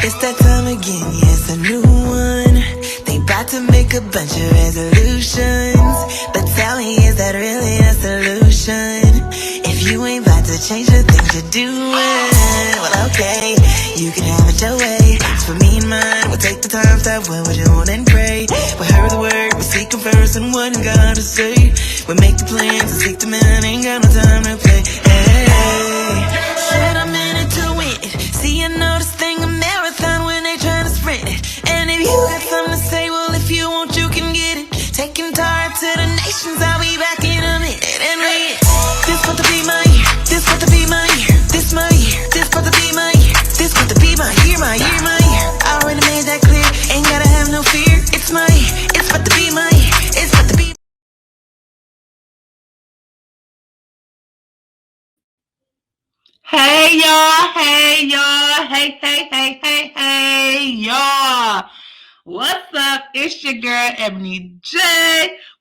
It's that time again, yes, a new one. They bout to make a bunch of resolutions, but tell me, is that really a solution? If you ain't about to change the things you're doing, well, okay, you can have it your way. It's for me and mine, we'll take the time, stop what we're doing and pray. We'll hurry the work, we'll seek Him first and what He got to say. We'll make the plans and seek the man, ain't got no time to play. Hey, shit, I'm in it to win it. See, I know this thing a marathon when they trying to sprint it. And if you got something to say, well, if you want, you can get it. Taking Tara to the nations, I'll be back in a minute. And wait, this about to be my year. This about to be my year. This my year. This about to be my year. This about to be my year, my year, my year. I already made that clear. Ain't gotta have no fear. It's my year. It's about to be my year. It's about to be. Hey y'all, hey y'all, hey y'all. What's up? It's your girl Ebony J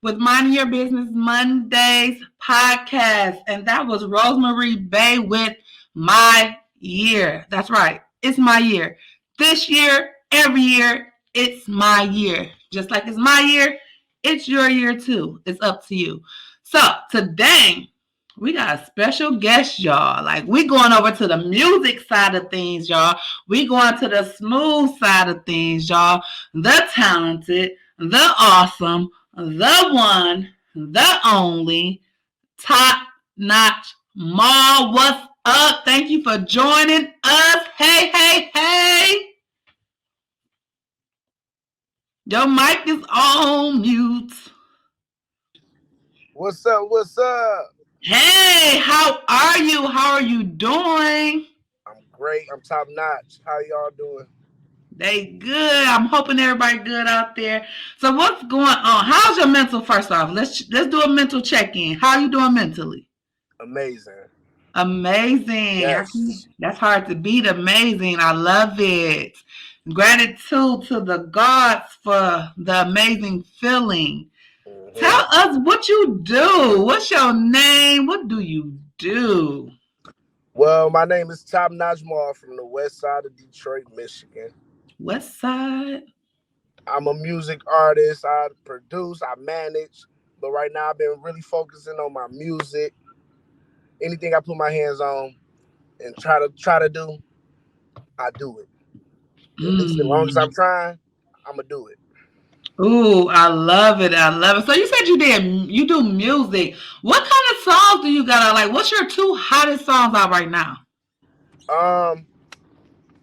with Minding Your Business Mondays podcast. And that was Rosemary Bay with My Year. That's right. It's my year. This year, every year, it's my year. Just like it's my year, it's your year too. It's up to you. So today, we got a special guest, y'all. Like, we going over to the music side of things, y'all. We going to the smooth side of things, y'all. The talented, the awesome, the one, the only, Top Notch Mal. What's up? Thank you for joining us. Hey. Your mic is on mute. What's up? What's up? Hey, how are you? How are you doing? I'm great. I'm top notch. How y'all doing? They good. I'm hoping everybody good out there. So what's going on? How's your mental first off? Let's do a mental check-in. How are you doing mentally? Amazing. Amazing. Yes. That's hard to beat. Amazing. I love it. Gratitude to the gods for the amazing feeling. Mm-hmm. Tell us what you do. What's your name? What do you do? Well, my name is TopNotchMal from the west side of Detroit, Michigan. West Side? I'm a music artist. I produce, I manage. But right now I've been really focusing on my music. Anything I put my hands on and try to do, I do it. At least as long as I'm trying, I'm gonna do it. Ooh, I love it. I love it. So you said you do music. What kind of songs do you got out? Like, what's your two hottest songs out right now?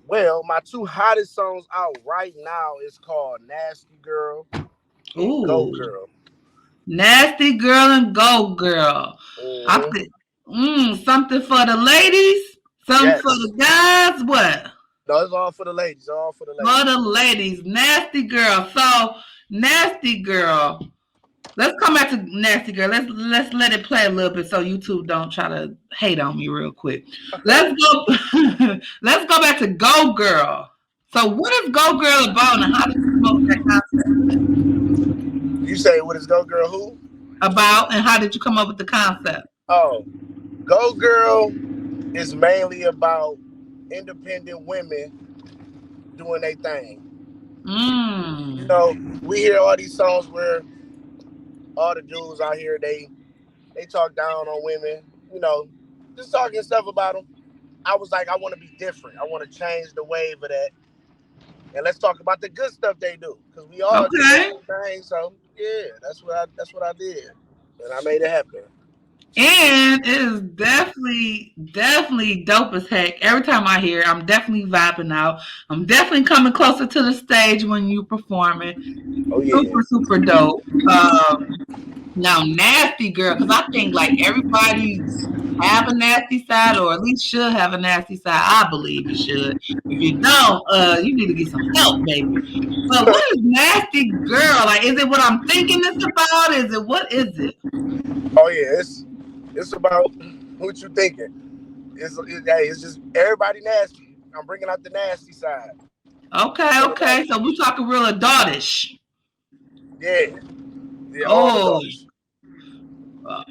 Well, my two hottest songs out right now is called Nasty Girl and Go Ooh, Girl. Nasty Girl and Go Girl. I Mm-hmm. think something for the ladies, something for Yes. the guys. What? No, it's all for the ladies. All for the For ladies. the ladies. Nasty Girl. So Nasty Girl. Let's come back to Nasty Girl. Let's let it play a little bit so YouTube don't try to hate on me real quick. Let's go. Let's go back to Go Girl. So what is Go Girl about, and how did you come up with that concept? You say what is Go Girl who? About, and how did you come up with the concept? Oh, Go Girl is mainly about independent women doing their thing. You know, we hear all these songs where all the dudes out here they talk down on women. You know, just talking stuff about them. I was like, I want to be different. I want to change the wave of that. And let's talk about the good stuff they do, because we all do the Okay. same thing. So yeah, that's what I did, and I made it happen. And it is definitely dope as heck. Every time I hear it, I'm definitely vibing out. I'm definitely coming closer to the stage when you performing. Oh yeah. Super dope. Now, Nasty Girl, because I think like everybody have a nasty side, or at least should have a nasty side. I believe you should. If you don't, you need to get some help, baby. But what is Nasty Girl? Like, is it what I'm thinking it's about? What is it? Oh yeah, it's about what you thinking. It's just everybody nasty. I'm bringing out the nasty side. Okay. So we talking real adultish. Yeah, all Oh. adults.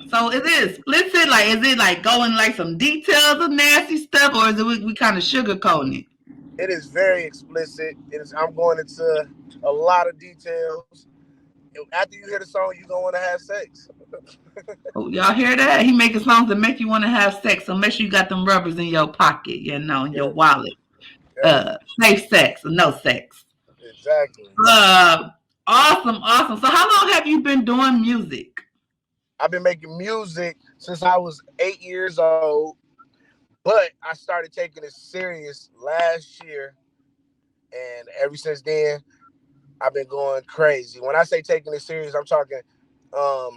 So is it explicit? Like, is it like going like some details of nasty stuff, or is it we kind of sugarcoating it? It is very explicit. It is. I'm going into a lot of details. After you hear the song, you're gonna want to have sex. Oh, y'all hear that? He making songs that make you want to have sex. So make sure you got them rubbers in your pocket, in your Yes, wallet. yes, Safe sex or no sex. exactly. Uh, awesome. So how long have you been doing music? I've been making music since I was 8 years old, but I started taking it serious last year, and ever since then, I've been going crazy. When I say taking it serious, I'm talking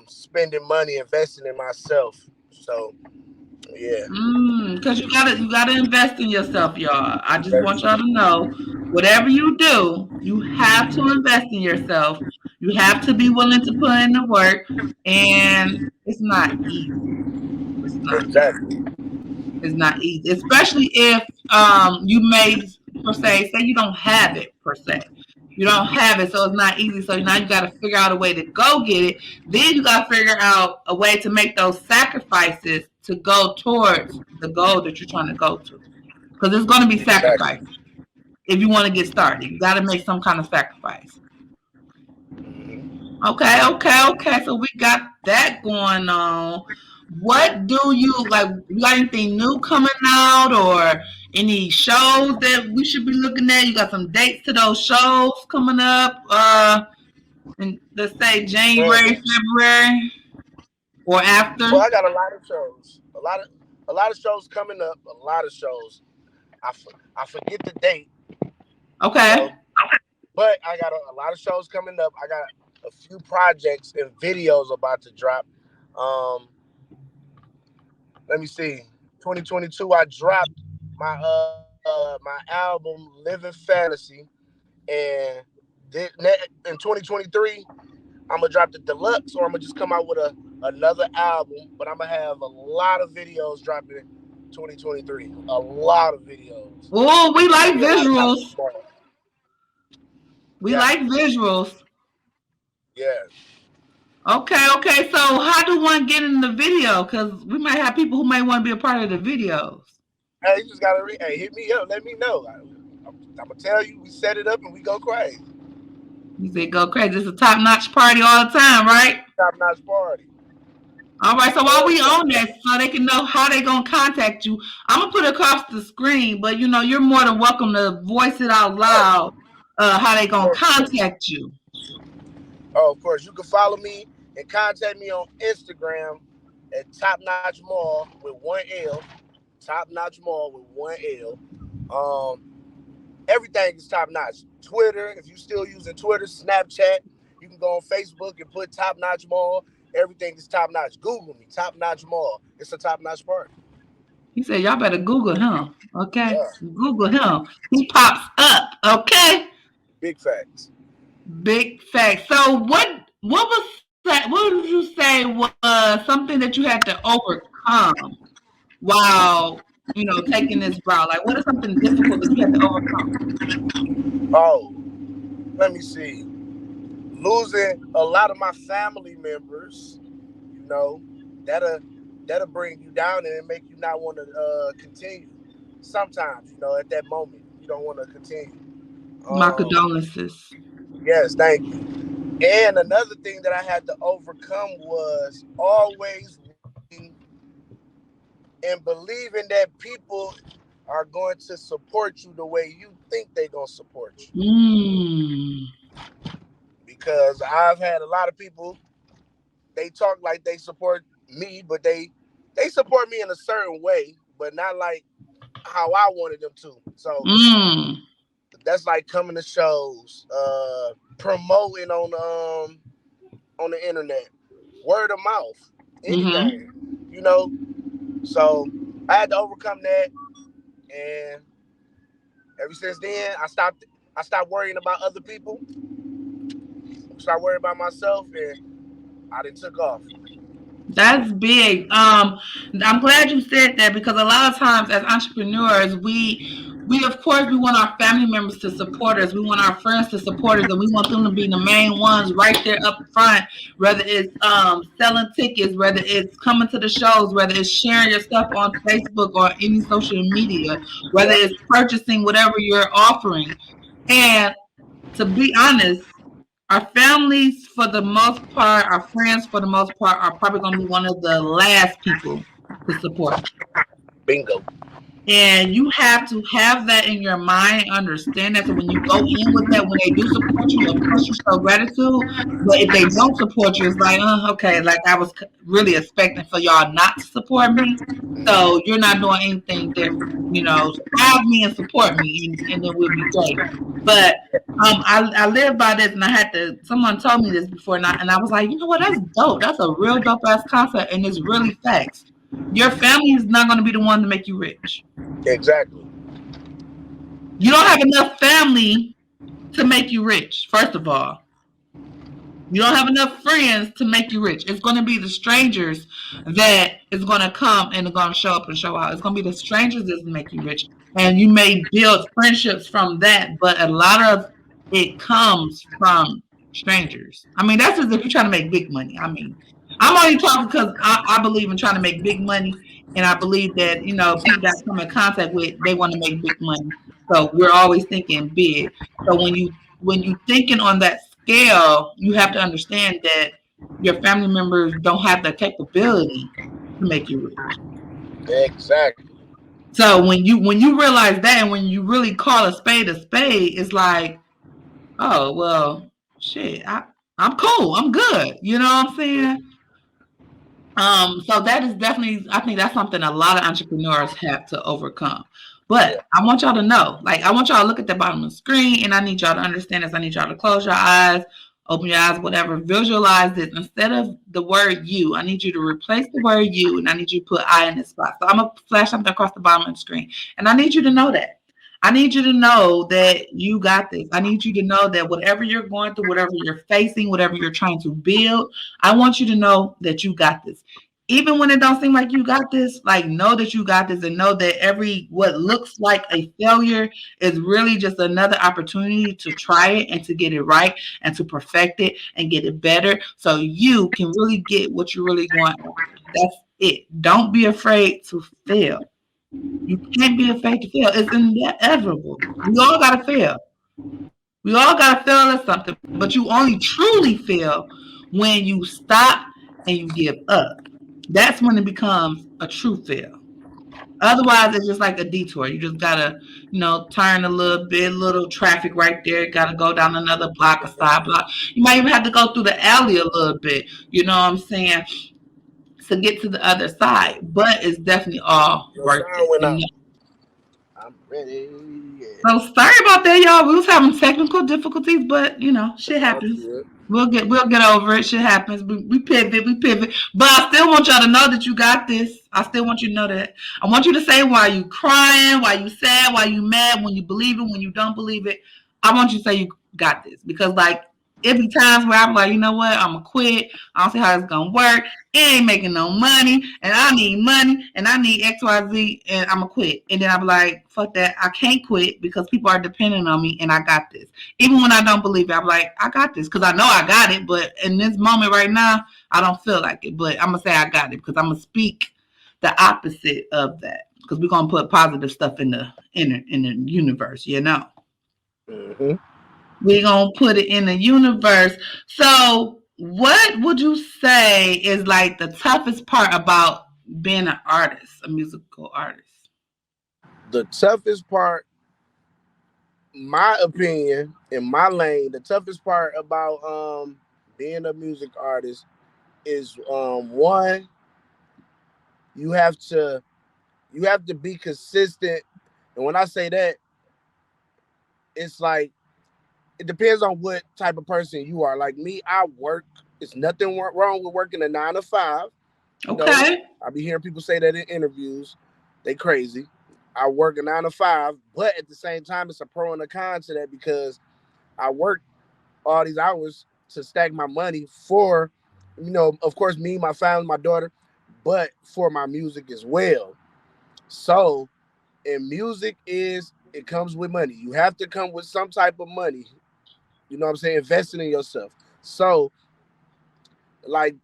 spending money, investing in myself. So yeah, Because you gotta invest in yourself, y'all. I just want yes, y'all to know, whatever you do, you have to invest in yourself. You have to be willing to put in the work, and it's not easy. It's not easy. exactly, It's not easy, especially if you may per se you don't have it per se. You don't have it, so it's not easy. So now you got to figure out a way to go get it. Then you got to figure out a way to make those sacrifices to go towards the goal that you're trying to go to. Because it's going to be exactly. sacrifice if you want to get started. You got to make some kind of sacrifice. Okay. So we got that going on. What do you like? You got anything new coming out, or any shows that we should be looking at? You got some dates to those shows coming up? In, let's say January, Mm. February, or after. Well, I got a lot of shows, a lot of shows coming up, a lot of shows. I forget the date, you Okay. know, but I got a lot of shows coming up. I got a few projects and videos about to drop. Um, Let me see. 2022, I dropped my album Living Fantasy, and in 2023, I'm gonna drop the deluxe, or I'm gonna just come out with another album. But I'm gonna have a lot of videos dropping in 2023. A lot of videos. Oh, we It's gonna like be a lot of top visuals. tomorrow. We Yeah, like visuals. yeah. Okay. So how do one get in the video? Because we might have people who might want to be a part of the videos. Hey, you just gotta hey, hit me up. Let me know. I'm gonna tell you. We set it up and we go crazy. You say go crazy. It's a top notch party all the time, right? Top notch party. All right. So while All we the on time. that, so they can know how they gonna contact you, I'm gonna put it across the screen. But you're more than welcome to voice it out Oh, loud. How they gonna of course. contact you? Oh, of course. You can follow me and contact me on Instagram at TopNotchMal with one L. TopNotchMal with one L. Everything is top notch. Twitter, if you still using Twitter, Snapchat, you can go on Facebook and put Top Notch Mall. Everything is top notch. Google me, Top Notch Mall. It's a top notch party. He said, y'all better Google him. Okay, Yeah, Google him. He pops up. Okay, big facts. big fact. So what would you say was something that you had to overcome while taking this route? Like, what is something difficult that you had to overcome? Oh, let me see. Losing a lot of my family members, you know, that'll that'll bring you down and make you not want to continue. Sometimes, at that moment, you don't want to continue. My Um, condolences. yes, thank you. And another thing that I had to overcome was always waiting and believing that people are going to support you the way you think they're going to support you. Mm. Because I've had a lot of people, they talk like they support me, but they support me in a certain way, but not like how I wanted them to. So Mm. that's like coming to shows, promoting on the internet, word of mouth, Mm-hmm. anything, you know. So I had to overcome that, and ever since then, I stopped. I stopped worrying about other people, start worrying about myself, and I done took off. That's big. I'm glad you said that because a lot of times as entrepreneurs, we we of course we want our family members to support us. We want our friends to support us, and we want them to be the main ones right there up front. Whether it's selling tickets, whether it's coming to the shows, whether it's sharing your stuff on Facebook or any social media, whether it's purchasing whatever you're offering. And to be honest, our families, for the most part, our friends, for the most part, are probably going to be one of the last people to support you. Bingo. And you have to have that in your mind and understand that. So when you go in with that, when they do support you, of course you show gratitude. But if they don't support you, it's like, okay, like I was really expecting for y'all not to support me. So you're not doing anything different. Have me and support me, and then we'll be great. But I live by this, and someone told me this before, and I was like, you know what, that's dope. That's a real dope ass concept, and it's really facts. Your family is not going to be the one to make you rich. Exactly. You don't have enough family to make you rich, first of all. You don't have enough friends to make you rich. It's going to be the strangers that is going to come and are going to show up and show out. It's going to be the strangers that make you rich. And you may build friendships from that, but a lot of it comes from strangers. I mean, that's just if you're trying to make big money. I mean, I'm only talking because I believe in trying to make big money. And I believe that, people that I come in contact with, they want to make big money. So we're always thinking big. So when you thinking on that scale, you have to understand that your family members don't have the capability to make you rich. Exactly. So when you realize that, and when you really call a spade, it's like, oh well, shit, I'm cool, I'm good. You know what I'm saying? So that is definitely, I think that's something a lot of entrepreneurs have to overcome. But I want y'all to know, like, I want y'all to look at the bottom of the screen, and I need y'all to understand this. I need y'all to close your eyes, open your eyes, whatever. Visualize this. Instead of the word you, I need you to replace the word you, and I need you to put I in this spot. So I'm going to flash something across the bottom of the screen, and I need you to know that. I need you to know that you got this. I need you to know that whatever you're going through, whatever you're facing, whatever you're trying to build, I want you to know that you got this. Even when it don't seem like you got this, like, know that you got this, and know that what looks like a failure is really just another opportunity to try it and to get it right and to perfect it and get it better so you can really get what you really want. That's it. Don't be afraid to fail. You can't be afraid to fail. It's inevitable. We all got to fail. We all got to fail at something, but you only truly fail when you stop and you give up. That's when it becomes a true fail. Otherwise, it's just like a detour. You just gotta, turn a little bit, little traffic right there. Gotta go down another block, a side block. You might even have to go through the alley a little bit. You know what I'm saying? To get to the other side. But it's definitely all worth it. I'm ready. So sorry about that, y'all. We was having technical difficulties, but shit happens. We'll get over it. Shit happens. We pivot. But I still want y'all to know that you got this. I still want you to know that. I want you to say why you crying, why you sad, why you mad, when you believe it, when you don't believe it. I want you to say you got this. Because it be times where I'm like, you know what, I'm gonna quit. I don't see how it's gonna work. It ain't making no money, and I need money, and I need XYZ, and I'm gonna quit. And then I'm like, fuck that, I can't quit because people are depending on me, and I got this. Even when I don't believe it, I'm like, I got this because I know I got it. But in this moment right now, I don't feel like it. But I'm gonna say I got it because I'm gonna speak the opposite of that because we're gonna put positive stuff in the universe, Mm-hmm. We're going to put it in the universe. So what would you say is like the toughest part about being an artist, a musical artist? The toughest part, my opinion, in my lane, the toughest part about being a music artist is one, you have to be consistent. And when I say that, it's like it depends on what type of person you are. Like me, I work. It's nothing wrong with working a 9 to 5. Okay. I be hearing people say that in interviews. They crazy. I work a 9 to 5, but at the same time, it's a pro and a con to that because I work all these hours to stack my money for, of course, me, my family, my daughter, but for my music as well. So, and music is It comes with money. You have to come with some type of money. You know what I'm saying? Investing in yourself. So, like,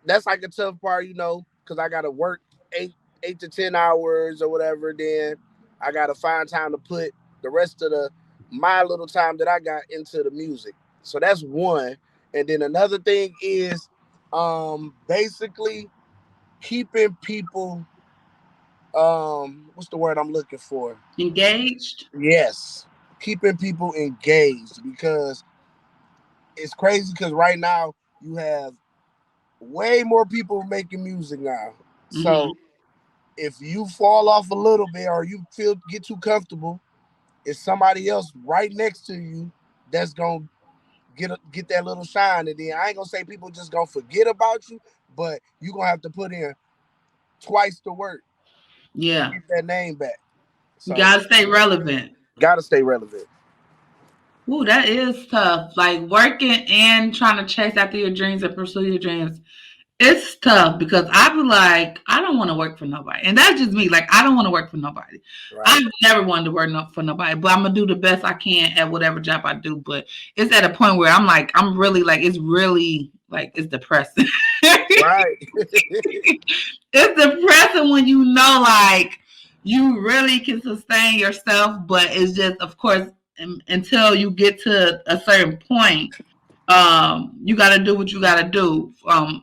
that's like a tough part, because I gotta work 8 to 10 hours or whatever. Then I gotta find time to put the rest of the my little time that I got into the music. So that's one. And then another thing is, basically keeping people, what's the word I'm looking for? Engaged. Yes, keeping people engaged, because it's crazy, because right now you have way more people making music now. Mm-hmm. So if you fall off a little bit, or you get too comfortable, it's somebody else right next to you that's gonna get that little shine. And then I ain't gonna say people just gonna forget about you, but you gonna have to put in twice the work to Yeah. get that name back. You So gotta stay relevant. gotta stay relevant. Ooh, that is tough. Like working and trying to chase after your dreams and pursue your dreams. It's tough because I be like, I don't want to work for nobody. And that's just me. Like, I don't want to work for nobody. Right. I've never wanted to work for nobody, but I'm going to do the best I can at whatever job I do. But it's at a point where I'm like, I'm really like, it's really like, it's depressing. Right. It's depressing when you know, like, you really can sustain yourself, but it's just, of course, until you get to a certain point, you got to do what you got to do.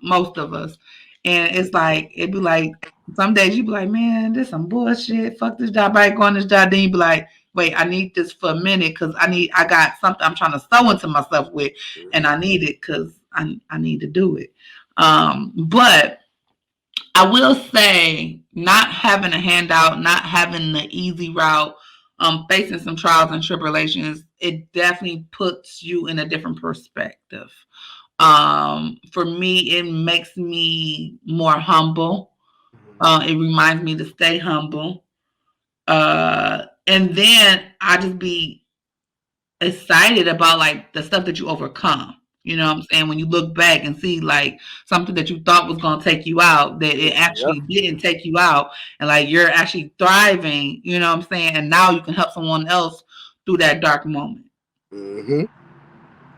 Most of us, and it's like it'd be like some days you be like, man, this some bullshit. Fuck this job. I ain't going this job. Then you be like, wait, I need this for a minute because I got something I'm trying to sew into myself with, and I need it because I need to do it. But I will say, not having a handout, not having the easy route, facing some trials and tribulations, it definitely puts you in a different perspective. For me, it makes me more humble. It reminds me to stay humble. And then I just be excited about like the stuff that you overcome. You know what I'm saying? When you look back and see like something that you thought was gonna take you out, that it Yep. actually didn't take you out, and like you're actually thriving, you know what I'm saying? And now you can help someone else through that dark moment. Mm-hmm.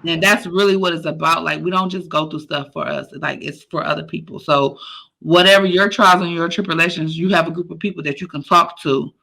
And that's really what it's about. Like we don't just go through stuff for us, like it's for other people. So whatever your trials and your tribulations, you have a group of people that you can talk to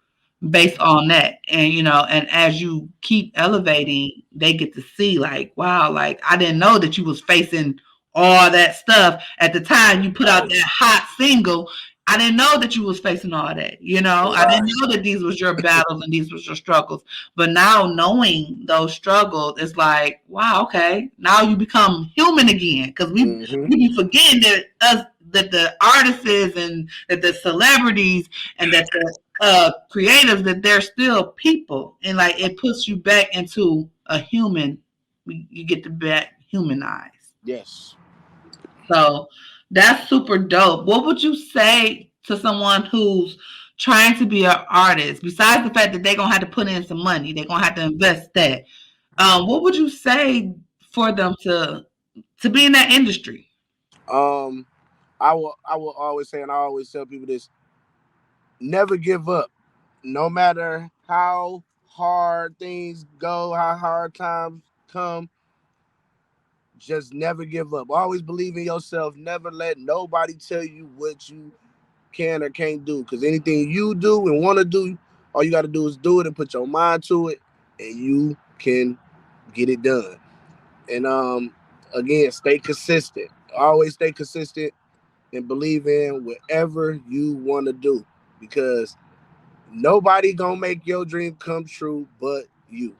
based on that. And and as you keep elevating, they get to see like, wow, like I didn't know that you was facing all that stuff at the time you put out Right. that hot single. I didn't know that you was facing all that. I didn't Right. know that these was your battles and these was your struggles. But now knowing those struggles, it's like, wow, okay, now you become human again. Because Mm-hmm. we be forgetting that the artists and that the celebrities and that the creatives, that they're still people, and like it puts you back into a human. You get to back humanize. Yes. So that's super dope. What would you say to someone who's trying to be an artist? Besides the fact that they're gonna have to put in some money, they're gonna have to invest that. What would you say for them to be in that industry? Um, I will always say, and I always tell people this: never give up, no matter how hard things go, how hard times come. Just never give up. Always believe in yourself. Never let nobody tell you what you can or can't do. Because anything you do and want to do, all you got to do is do it and put your mind to it, and you can get it done. And again, stay consistent. Always stay consistent and believe in whatever you want to do, because nobody gonna make your dream come true but you,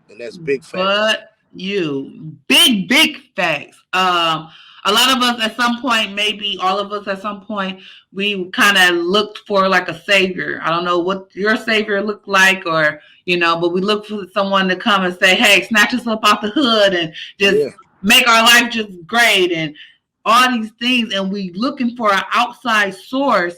and that's big facts. But you, big facts. A lot of us at some point, maybe all of us at some point, we kind of looked for like a savior. I don't know what your savior looked like, or but we look for someone to come and say, "Hey, snatch us up off the hood and just Yeah. make our life just great," and all these things. And we looking for an outside source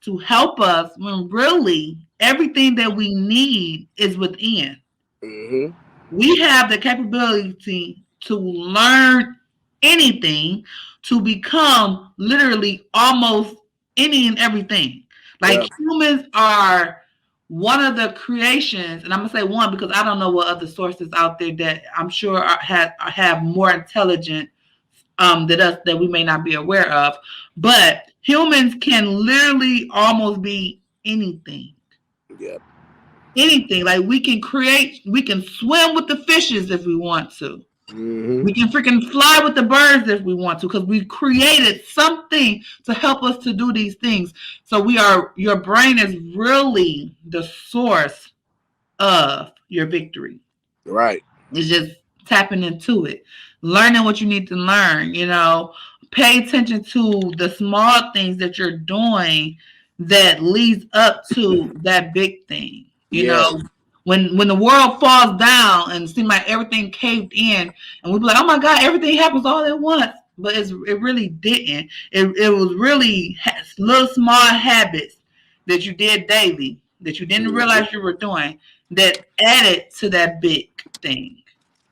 to help us when really everything that we need is within. Mm-hmm. We have the capability to learn anything, to become literally almost any and everything. Like Yeah. humans are one of the creations, and I'm gonna say one because I don't know what other sources out there that I'm sure have more intelligent than us that we may not be aware of. But humans can literally almost be anything. Yep. Anything. Like we can create, we can swim with the fishes if we want to. Mm-hmm. We can freaking fly with the birds if we want to, because we created something to help us to do these things. So your brain is really the source of your victory. Right. It's just tapping into it, learning what you need to learn, pay attention to the small things that you're doing that leads up to that big thing. Yes. When the world falls down and it seems like everything caved in, and we be like, oh my God, everything happens all at once. But it really didn't. It was really little small habits that you did daily that you didn't realize you were doing that added to that big thing.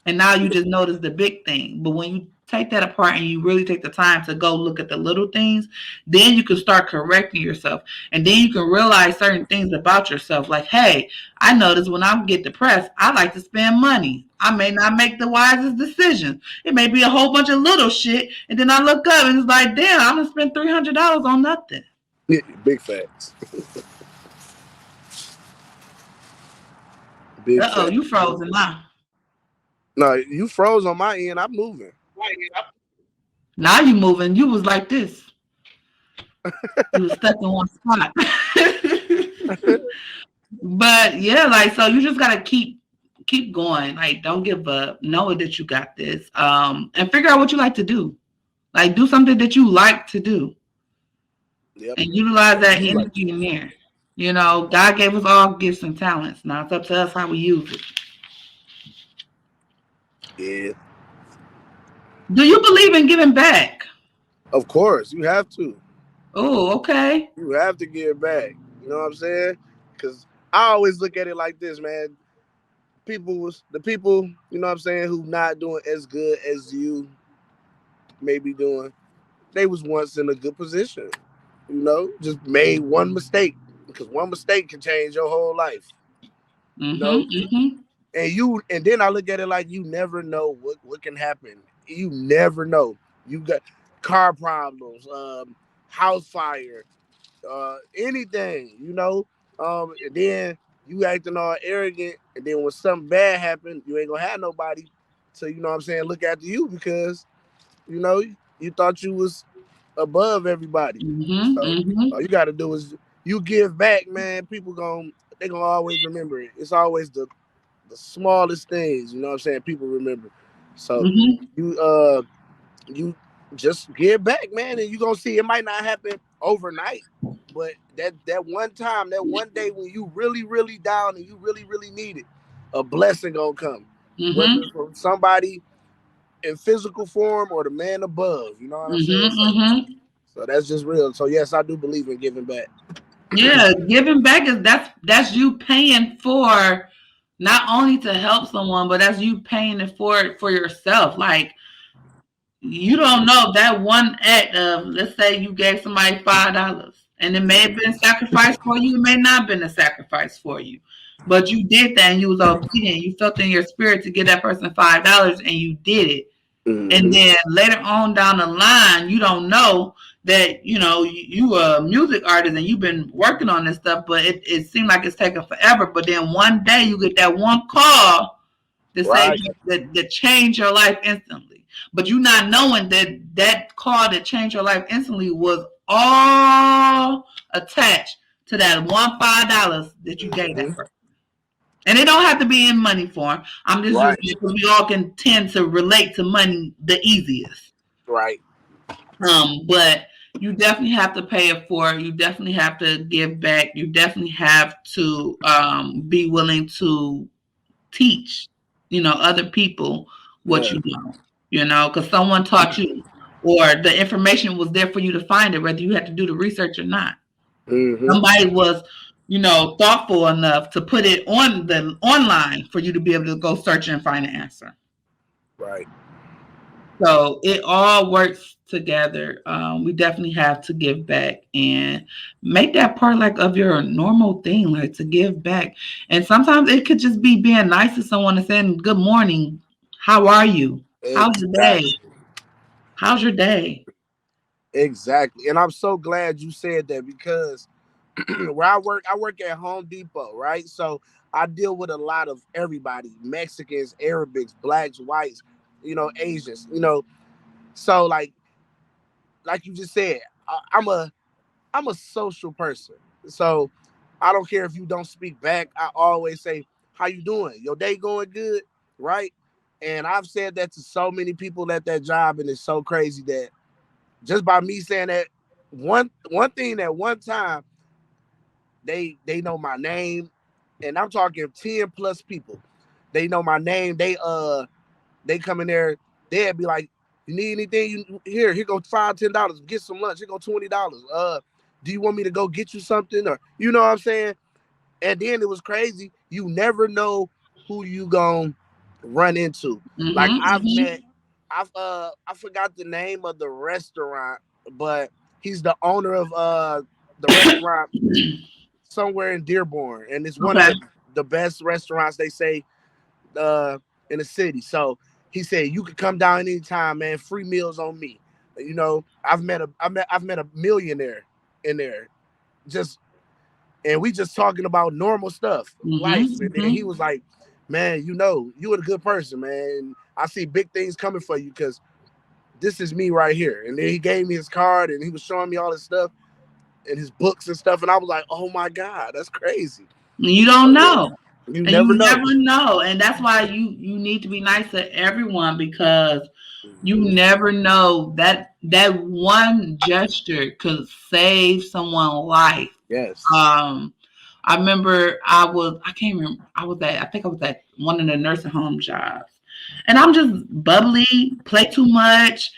And now you just notice the big thing. But when you take that apart and you really take the time to go look at the little things, then you can start correcting yourself. And then you can realize certain things about yourself. Like, hey, I notice when I get depressed, I like to spend money. I may not make the wisest decisions. It may be a whole bunch of little shit. And then I look up and it's like, damn, I'm going to spend $300 on nothing. Big facts. Big Uh-oh, facts. you frozen now. No, you froze on my end. I'm moving. Now you moving. You was like this. You was stuck in one spot. But yeah, like, so you just gotta keep going. Like, don't give up. Know that you got this. And figure out what you like to do. Like, do something that you like to do. Yep. And utilize that energy in there. God gave us all gifts and talents. Now it's up to us how we use it. Yeah. Do you believe in giving back? Of course, you have to. Oh, okay. You have to give back. You know what I'm saying? Because I always look at it like this, man. The people, you know what I'm saying, who not doing as good as you may be doing, they was once in a good position. Just made one mistake. Because one mistake can change your whole life. And then I look at it like you never know what can happen. You never know. You got car problems, house fire, anything, and then you acting all arrogant, and then when something bad happened, you ain't gonna have nobody to, look after you because, you thought you was above everybody. All you gotta do is you give back, man. They gonna always remember it. It's always the smallest things, people remember. So you just give back, man, and you gonna see it might not happen overnight, but that one time, that one day when you really, really down and you really, really need it, a blessing gonna come. Whether it's from somebody in physical form or the man above, you know what I'm saying? So that's just real. So yes, I do believe in giving back. Yeah, giving back is that's you paying for not only to help someone, but that's you paying it for yourself. Like, you don't know that one act of, let's say you gave somebody $5 and it may have been a sacrifice for you, it may not have been a sacrifice for you. But you did that and you was obedient. You felt in your spirit to give that person $5 and you did it. And then later on down the line, you don't know that, you are a music artist and you've been working on this stuff, but it seemed like it's taking forever. But then one day you get that one call to say that changed your life instantly. But you not knowing that call that changed your life instantly was all attached to that $5 that you gave that person. And it don't have to be in money form. I'm just using it because we all can tend to relate to money the easiest. Right. But you definitely have to pay it forward. You definitely have to give back. You definitely have to be willing to teach, other people what you know, because someone taught you, or the information was there for you to find it, whether you had to do the research or not. Somebody was, thoughtful enough to put it on the online for you to be able to go search and find an answer. Right. So it all works together. We definitely have to give back and make that part like of your normal thing, like to give back. And sometimes it could just be being nice to someone and saying, "Good morning, how are you? How's your day? Exactly. How's your day?" Exactly. And I'm so glad you said that because where I work at Home Depot, right? So I deal with a lot of everybody, Mexicans, Arabics, blacks, whites, Asians, So like you just said, I'm a social person. So I don't care if you don't speak back. I always say, "How you doing? Your day going good?" Right? And I've said that to so many people at that job, and it's so crazy that just by me saying that one thing at one time, they know my name, and I'm talking 10 plus people. They know my name. They come in there. They'd be like, "You need anything? Here go $5, $10. Get some lunch. Here go $20. Do you want me to go get you something, or you know what I'm saying?" And then it was crazy. You never know who you gonna run into. Like Mm-hmm, I've mm-hmm. met, I forgot the name of the restaurant, but he's the owner of the restaurant somewhere in Dearborn, and it's one of Okay. the best restaurants they say in the city. So he said you could come down anytime, man. Free meals on me. I've met a millionaire in there, just and we just talking about normal stuff, Mm-hmm, life. And then he mm-hmm. was like, "Man, you are a good person, man. I see big things coming for you because this is me right here." And then he gave me his card and he was showing me all his stuff and his books and stuff, and I was like, "Oh my god, that's crazy." You So don't yeah, know. you And you never know. never know. And that's why you need to be nice to everyone because you never know that one gesture could save someone's life. Yes. Um, I remember I can't remember I think I was at one of the nursing home jobs. And I'm just bubbly, play too much,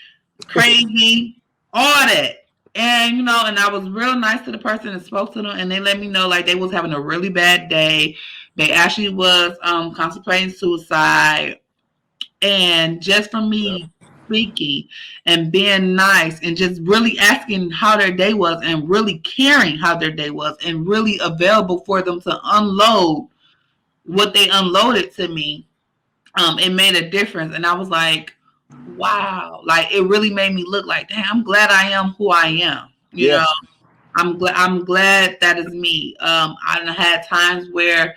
crazy, all that. And and I was real nice to the person and spoke to them and they let me know like they was having a really bad day. They actually was contemplating suicide. And just from Yep. me speaking and being nice and just really asking how their day was and really caring how their day was and really available for them to unload what they unloaded to me, it made a difference. And I was like, wow, like it really made me look like, damn, I'm glad I am who I am. Yes. I'm glad that is me. I had times where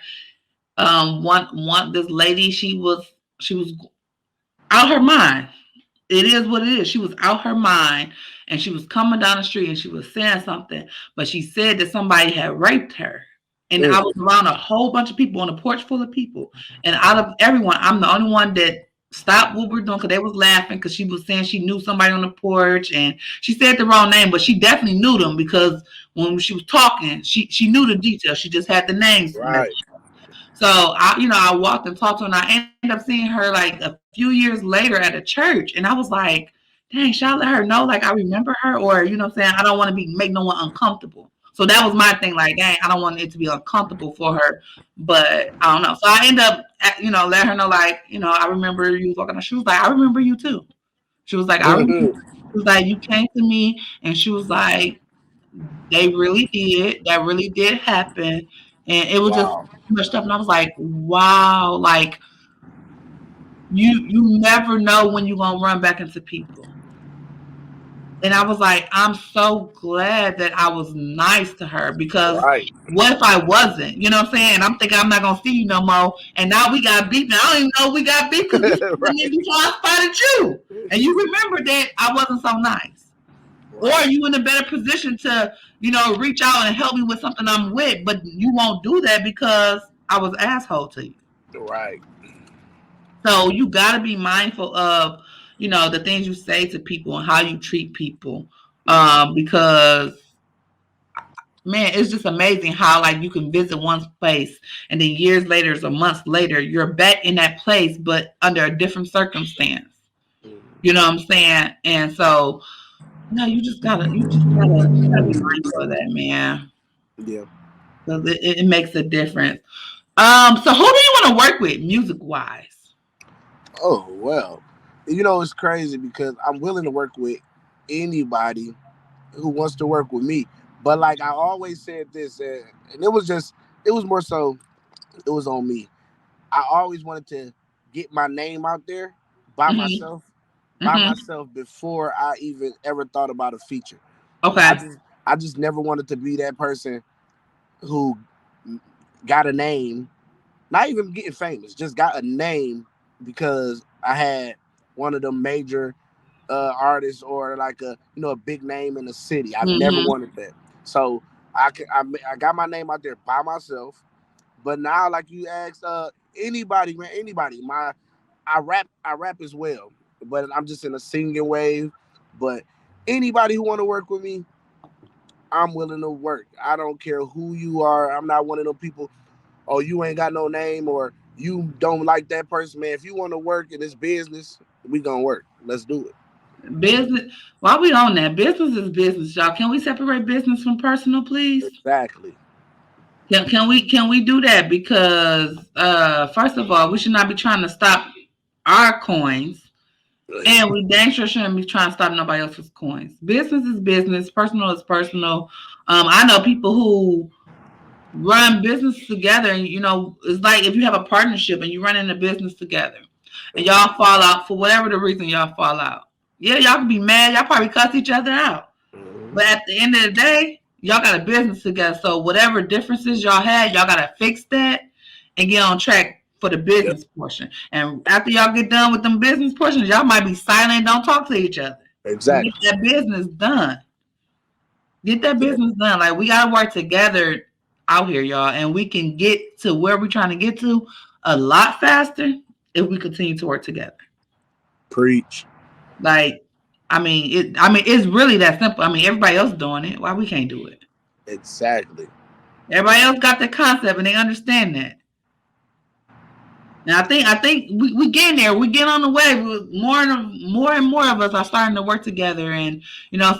one this lady she was out her mind. It is what it is. She was out her mind and she was coming down the street and she was saying something, but she said that somebody had raped her. And I Mm. was around a whole bunch of people on a porch full of people. And out of everyone, I'm the only one that stopped what we're doing because they was laughing because she was saying she knew somebody on the porch and she said the wrong name, but she definitely knew them because when she was talking, she knew the details. She just had the names messed. Right. So I walked and talked to her, and I ended up seeing her like a few years later at a church, and I was like, "Dang, should I let her know like I remember her, or what I'm saying? I don't want to be make no one uncomfortable." So that was my thing, like, dang, I don't want it to be uncomfortable for her, but I don't know. So I end up, letting her know, like, I remember you walking. She was like, "I remember you too." She was like, "I remember." Mhm. She was like, "You came to me," and she was like, they really did. That really did happen. And it was just Wow. too much stuff. And I was like, wow, like you never know when you're gonna run back into people. And I was like, I'm so glad that I was nice to her because Right. what if I wasn't? You know what I'm saying? I'm thinking I'm not gonna see you no more. And now we got beef. Now I don't even know we got beef because you spotted me Right. before I spotted you. And you remember that I wasn't so nice. Or Right. you in a better position to, reach out and help me with something I'm with, but you won't do that because I was asshole to you. Right. So you got to be mindful of, the things you say to people and how you treat people, because man, it's just amazing how like you can visit one place and then years later or months later you're back in that place, but under a different circumstance. You know what I'm saying? And so no, you just gotta be mindful of that, man. Yeah. 'Cause it makes a difference. So who do you want to work with music wise? Oh well. It's crazy because I'm willing to work with anybody who wants to work with me. But like I always said this, and it was more so, it was on me. I always wanted to get my name out there by Mm-hmm. myself, Mm-hmm. before I even ever thought about a feature. I Okay. just I just never wanted to be that person who got a name, not even getting famous, just got a name because I had one of the major artists or like a big name in the city. I've never Mm-hmm. wanted that. So I got my name out there by myself. But now, like you asked, anybody, man, anybody. I rap as well, but I'm just in a singing wave. But anybody who want to work with me, I'm willing to work. I don't care who you are. I'm not one of those people. Oh, you ain't got no name, or you don't like that person, man. If you want to work in this business, we gonna work. Let's do it. Business. While we on that, business is business, y'all. Can we separate business from personal, please? Exactly. Can we do that? Because first of all, we should not be trying to stop our coins, and we dang sure shouldn't be trying to stop nobody else's coins. Business is business. Personal is personal. I know people who run business together, and it's like if you have a partnership and you run in a business together, and y'all fall out for whatever the reason y'all fall out. Yeah, y'all can be mad. Y'all probably cuss each other out. Mhm. But at the end of the day, y'all got a business together. So whatever differences y'all had, y'all gotta fix that and get on track for the Yep. business portion. And after y'all get done with them business portions, y'all might be silent, don't talk to each other. But get Exactly. that business done. Get that Exactly. business done. Like we gotta work together out here, y'all, and we can get to where we're trying to get to a lot faster if we continue to work together. Preach. Like, it's really that simple. I mean, everybody else doing it. Why we can't do it? Exactly. Everybody else got the concept and they understand that. And I think we getting there. We get on the way. More and more of us are starting to work together and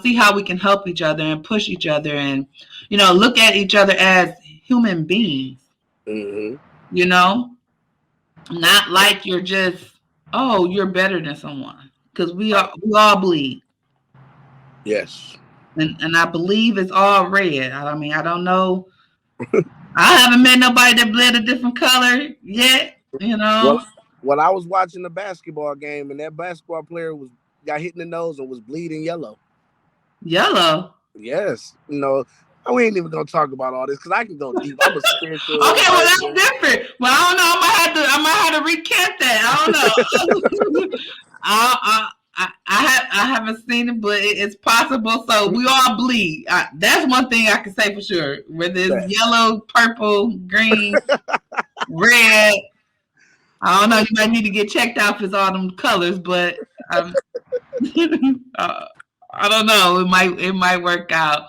see how we can help each other and push each other and look at each other as human beings. Hmm. You know, not like you're just you're better than someone because Right. we all bleed. Yes. And I believe it's all red. I mean, I don't know. I haven't met nobody that bled a different color yet. Well, I was watching the basketball game, and that basketball player was got hit in the nose and was bleeding yellow. Yellow. Yes, we ain't even gonna talk about all this because I can go deep. I'm a spiritual Okay, well that's person. different. Well, I don't know. I might have to recant that. I don't know. I haven't seen it, but it's possible. So we all bleed. That's one thing I can say for sure. Whether it's Facts. yellow, purple, green, red, I don't know. You might need to get checked out for all them colors, but uh, I don't know. It might work out.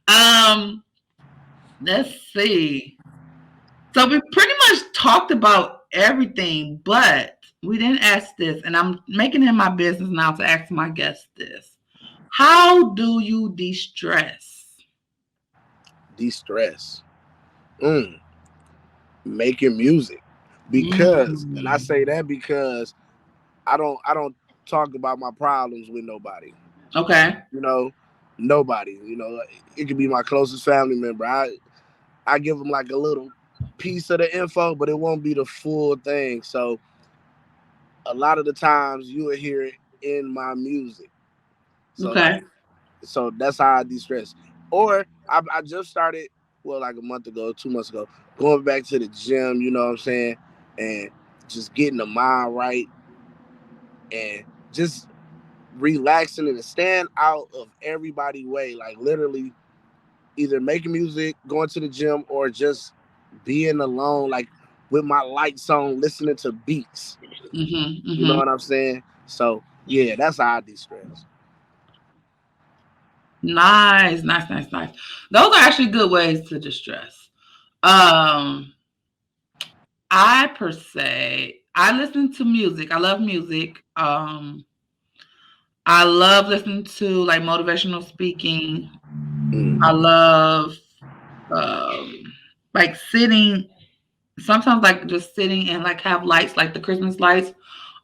Um, let's see. So we pretty much talked about everything, but we didn't ask this, and I'm making it my business now to ask my guests this. How do you de-stress? De-stress. Mm, Making music, and I Mm. say that because I don't talk about my problems with nobody. Okay. You know, nobody. It could be my closest family member. I give them like a little piece of the info, but it won't be the full thing. So a lot of the times you will hear it in my music. So Okay. like, so that's how I de-stress. Or I just started, well, like a month ago, 2 months ago, going back to the gym. You know what I'm saying, and just getting the mind right and just relaxing and staying out of everybody way. Like literally, either making music, going to the gym, or just being alone, like with my lights on, listening to beats. Mm-hmm. You know Mm-hmm. what I'm saying? So yeah, that's how I de-stress. Nice, nice, nice, nice. Those are actually good ways to distress. Um, I per se, I listen to music. I love music. I love listening to like motivational speaking. I Mm. love um, like sitting. Sometimes like just sitting and like have lights, like the Christmas lights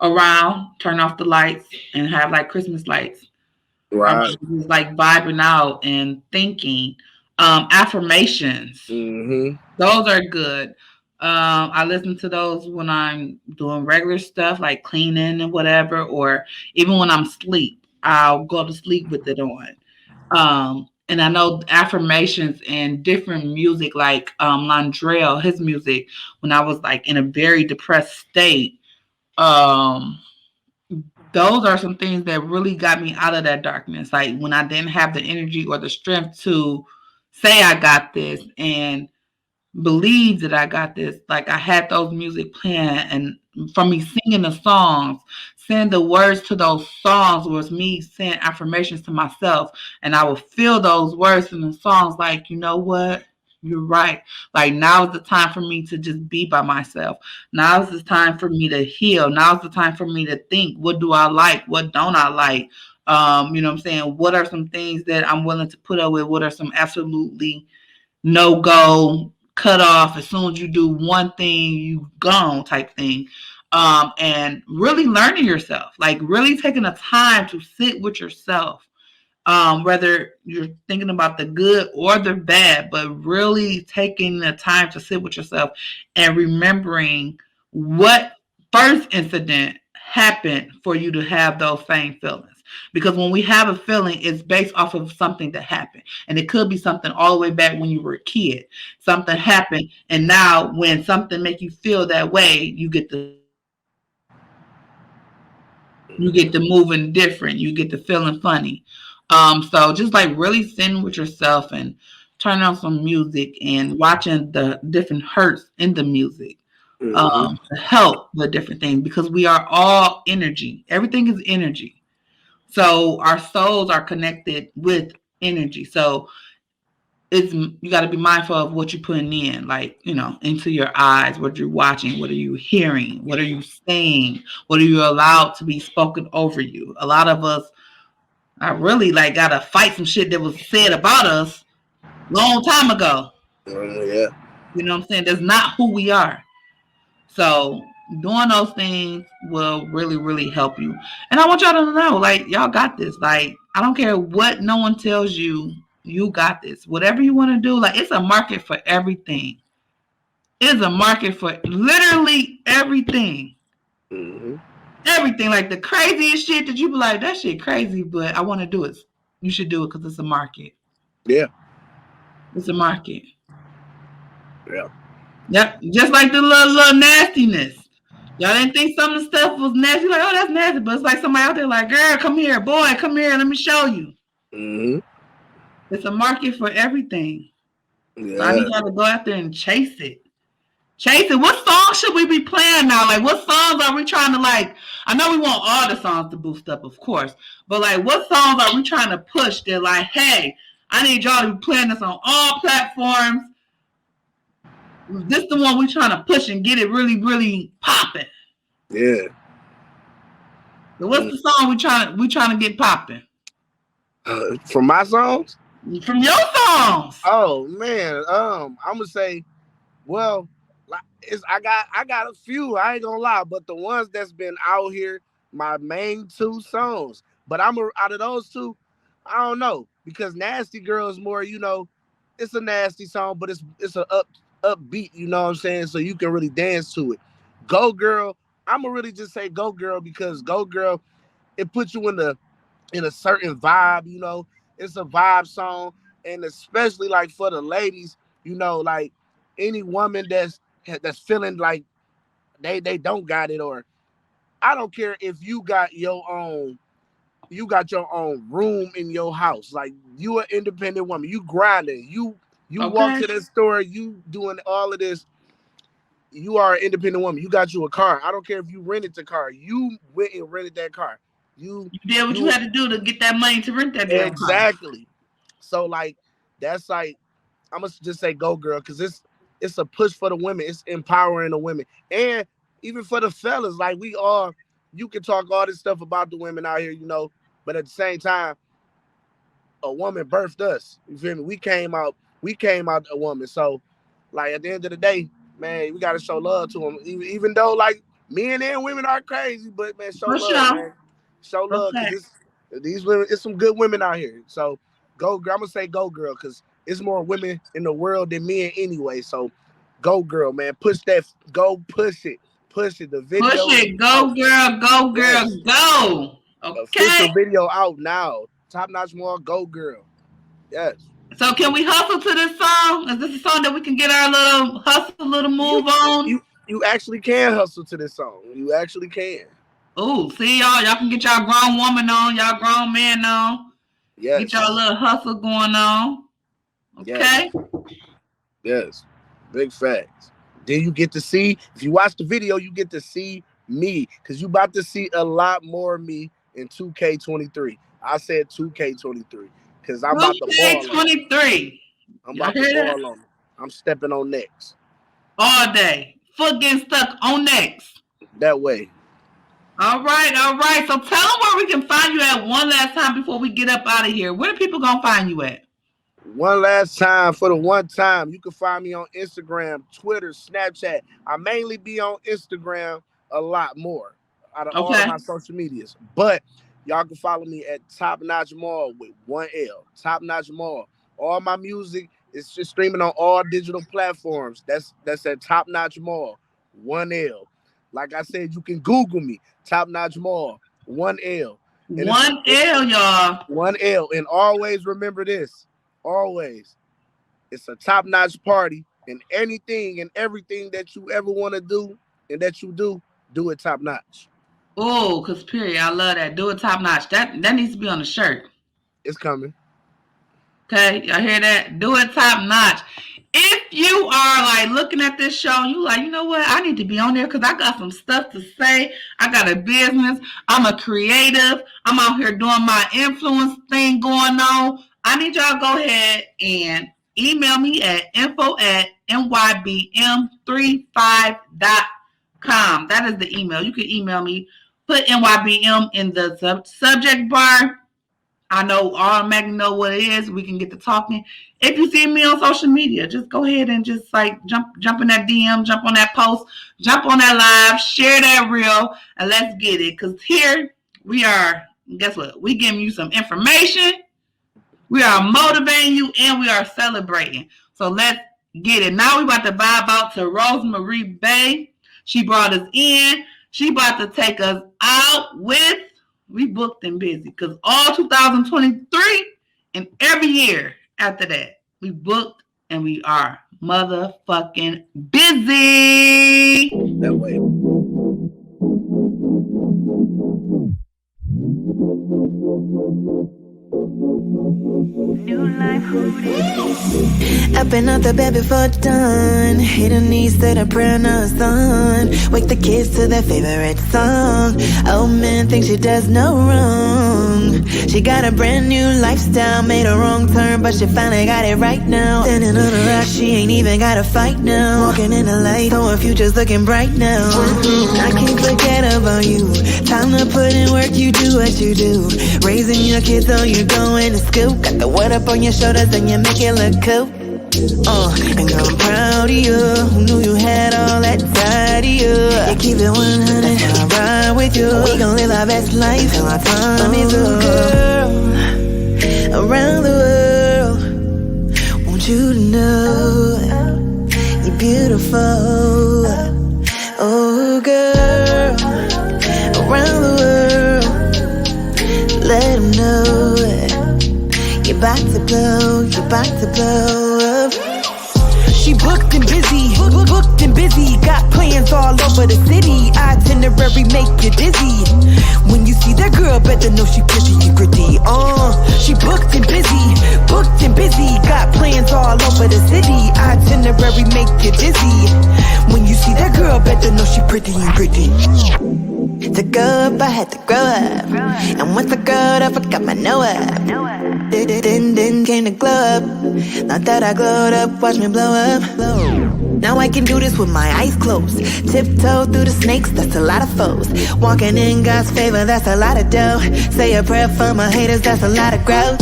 around, turn off the lights, and have like Christmas lights. Right. Just like vibing out and thinking. Affirmations. Mm-hmm. Those are good. I listen to those when I'm doing regular stuff like cleaning and whatever, or even when I'm asleep. I'll go to sleep with it on. And I know affirmations and different music, like Landrell, his music, when I was like in a very depressed state. Um, those are some things that really got me out of that darkness. Like when I didn't have the energy or the strength to say I got this and believe that I got this. Like I had those music playing, and from me singing the songs, saying the words to those songs was me saying affirmations to myself, and I would feel those words in the songs. Like, you know what? You're right. Like now is the time for me to just be by myself. Now is the time for me to heal. Now is the time for me to think. What do I like? What don't I like? You know what I'm saying? What are some things that I'm willing to put up with? What are some absolutely no go, cut off as soon as you do one thing, you gone type thing. And really learning yourself, like really taking the time to sit with yourself, whether you're thinking about the good or the bad, but really taking the time to sit with yourself and remembering what first incident happened for you to have those same feelings. Because when we have a feeling, it's based off of something that happened. And it could be something all the way back when you were a kid. Something happened, and now when something make you feel that way, you get to moving different. You get to feeling funny. So just like really sitting with yourself and turning on some music and watching the different hurts in the music Mm-hmm. to help with different things because we are all energy. Everything is energy. So our souls are connected with energy. So it's you got to be mindful of what you're putting in, like into your eyes, what you're watching, what are you hearing, what are you saying, what are you allowed to be spoken over you. A lot of us are really like got to fight some shit that was said about us long time ago. Yeah. You know what I'm saying? That's not who we are. So doing those things will really, really help you. And I want y'all to know, like, y'all got this. Like, I don't care what no one tells you, you got this. Whatever you want to do, like, it's a market for everything. It's a market for literally everything. Mm-hmm. Everything. Like the craziest shit that you be like, that shit crazy, but I want to do it. You should do it because it's a market. Yeah. It's a market. Yeah. Yep. Just like the little nastiness. Y'all didn't think some of the stuff was nasty. Like, oh, that's nasty. But it's like somebody out there like, girl, come here. Boy, come here. Let me show you. Mm-hmm. It's a market for everything. So I need Yeah. y'all to go out there and chase it. Chase it. What songs should we be playing now? Like, what songs are we trying to like? I know we want all the songs to boost up, of course. But like, what songs are we trying to push that like, hey, I need y'all to be playing this on all platforms. This the one we trying to push and get it really, really popping. Yeah. So what's the song we trying to get popping? From my songs? From your songs. Oh man. I'm gonna say, well, I got a few. I ain't gonna lie, but the ones that's been out here, my main two songs. But out of those two, I don't know because Nasty Girl is more, it's a nasty song, but it's a upbeat. You know what I'm saying? So you can really dance to it. Go Girl, I'm gonna really just say Go Girl because Go Girl, it puts you in a certain vibe. It's a vibe song, and especially like for the ladies, like any woman that's feeling like they don't got it, or I don't care if you got your own room in your house, like you an independent woman, you grinding, you walk Okay. to the store, you doing all of this, you are an independent woman, you got you a car. I don't care if you rented the car, you went and rented that car. you You did what you you had to do to get that money to rent that damn car. exactly. So like that's like I'm gonna just say Go Girl because it's a push for the women. It's empowering the women, and even for the fellas. Like you can talk all this stuff about the women out here, but at the same time, a woman birthed us. You feel me? We came out a woman. So, like at the end of the day, man, we gotta show love to them. Even though like Men and women are crazy, but man, show For love, sure. man. Show love, Okay. because these women, it's some good women out here. So go, girl. I'm gonna say go, girl, because it's more women in the world than men anyway. So go, girl, man. Push that. Go, push it. Push it. The Push video is it. Go, out. girl. Go, girl. Yes. Go. Okay. Official video out now. TopNotchMal, go, girl. Yes. So can we hustle to this song? Is this a song that we can get our little hustle, little move on? You actually can hustle to this song. You actually can. Oh, see y'all. Y'all can get y'all grown woman on, y'all grown man on. Yes. Get y'all little hustle going on. Okay. Yes. Big facts. Then you get to see, if you watch the video, you get to see me, because you about to see a lot more of me in 2K23. I said 2K23 because I'm about to ball 2K23. I'm about to ball on them. I'm stepping on necks. All day. Foot getting stuck on necks. That way. All right. So tell them where we can find you at one last time before we get up out of here. Where are people going to find you at? One last time, for the one time, you can find me on Instagram, Twitter, Snapchat. I mainly be on Instagram a lot more out of all of my social medias. But y'all can follow me at TopNotchMal with 1L. TopNotchMal. All my music is just streaming on all digital platforms. That's at TopNotchMal, 1L. Like I said, you can Google me, TopNotchMal, 1L. 1L, y'all. 1L. And always remember this. Always, it's a top-notch party, and anything and everything that you ever want to do and that you do it top-notch. Oh, because period, I love that. Do it top-notch. That needs to be on the shirt. It's coming. Okay, y'all hear that? Do it top-notch. If you are like looking at this show and you like, you know what, I need to be on there because I got some stuff to say. I got a business. I'm a creative. I'm out here doing my influence thing going on. I need y'all to go ahead and email me at info@nybm35.com. That is the email. You can email me. Put NYBM in the subject bar. I know automatically know what it is. We can get to talking. If you see me on social media, just go ahead and just like jump in that DM, jump on that post, jump on that live, share that reel, and let's get it. Because here we are, guess what? We giving you some information. We are motivating you, and we are celebrating. So let's get it. Now we about to vibe out to Rosemary Bay. She brought us in. She about to take us out with, we booked and busy. Because all 2023 and every year after that, we booked and we are motherfucking busy. That way. New life, up and out the bed before dawn. Hit her knees, said a prayer on the sun. Wake the kids to their favorite song. Oh man, thinks she does no wrong. She got a brand new lifestyle, made a wrong turn, but she finally got it right now. Standing on a rock, she ain't even gotta fight now. Walking in the light, so her future's looking bright now. I can't forget about you. Time to put in work, you do what you do. Raising your kids so you're going to school. Got the weight up on your shoulders and you make it look cool. And girl, I'm proud of you. Who knew you had all that side of you? You keep it 100, that's why I ride with you. We gon' live our best life till our time is through. Girl, around the world, want you to know you're beautiful. Oh girl, around the world, let them know you're about to blow, you're about to blow up. She booked and busy, booked and busy. Got plans all over the city. Itinerary make you dizzy. When you see that girl, better know she pretty and gritty. She booked and busy, got plans all over the city. Itinerary make you dizzy. When you see that girl, better know she pretty and gritty. To go up, I had to grow up. And once I growed up, I got my know up. Then came to glow up. Now that I glowed up, watch me blow up. Now I can do this with my eyes closed. Tiptoe through the snakes, that's a lot of foes. Walking in God's favor, that's a lot of dough. Say a prayer for my haters, that's a lot of growth.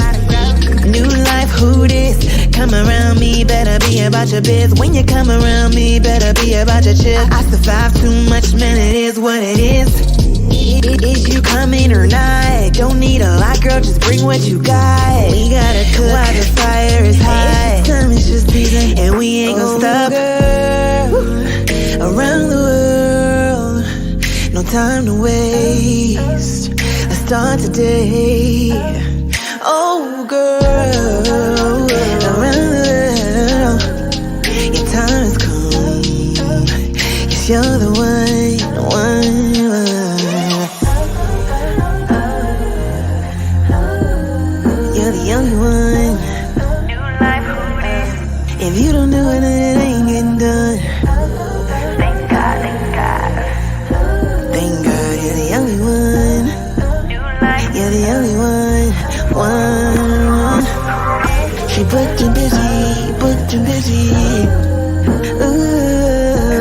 New life, who this? come around me, better be about your biz. When you come around me, better be about your chips. I survive too much, man, it is what it is. Is you coming or not? Don't need a lot, girl, just bring what you got. We gotta cook while the fire is hot. Time is just season, and we ain't gon' stop. Girl, around the world, no time to waste. Let's start today. Oh, girl, around the world, your time has come. Yes, you're the one. You're the only one. If you don't do it, then it ain't getting done. Thank God. Thank God, you're the only one. You're the only one. She booked and busy.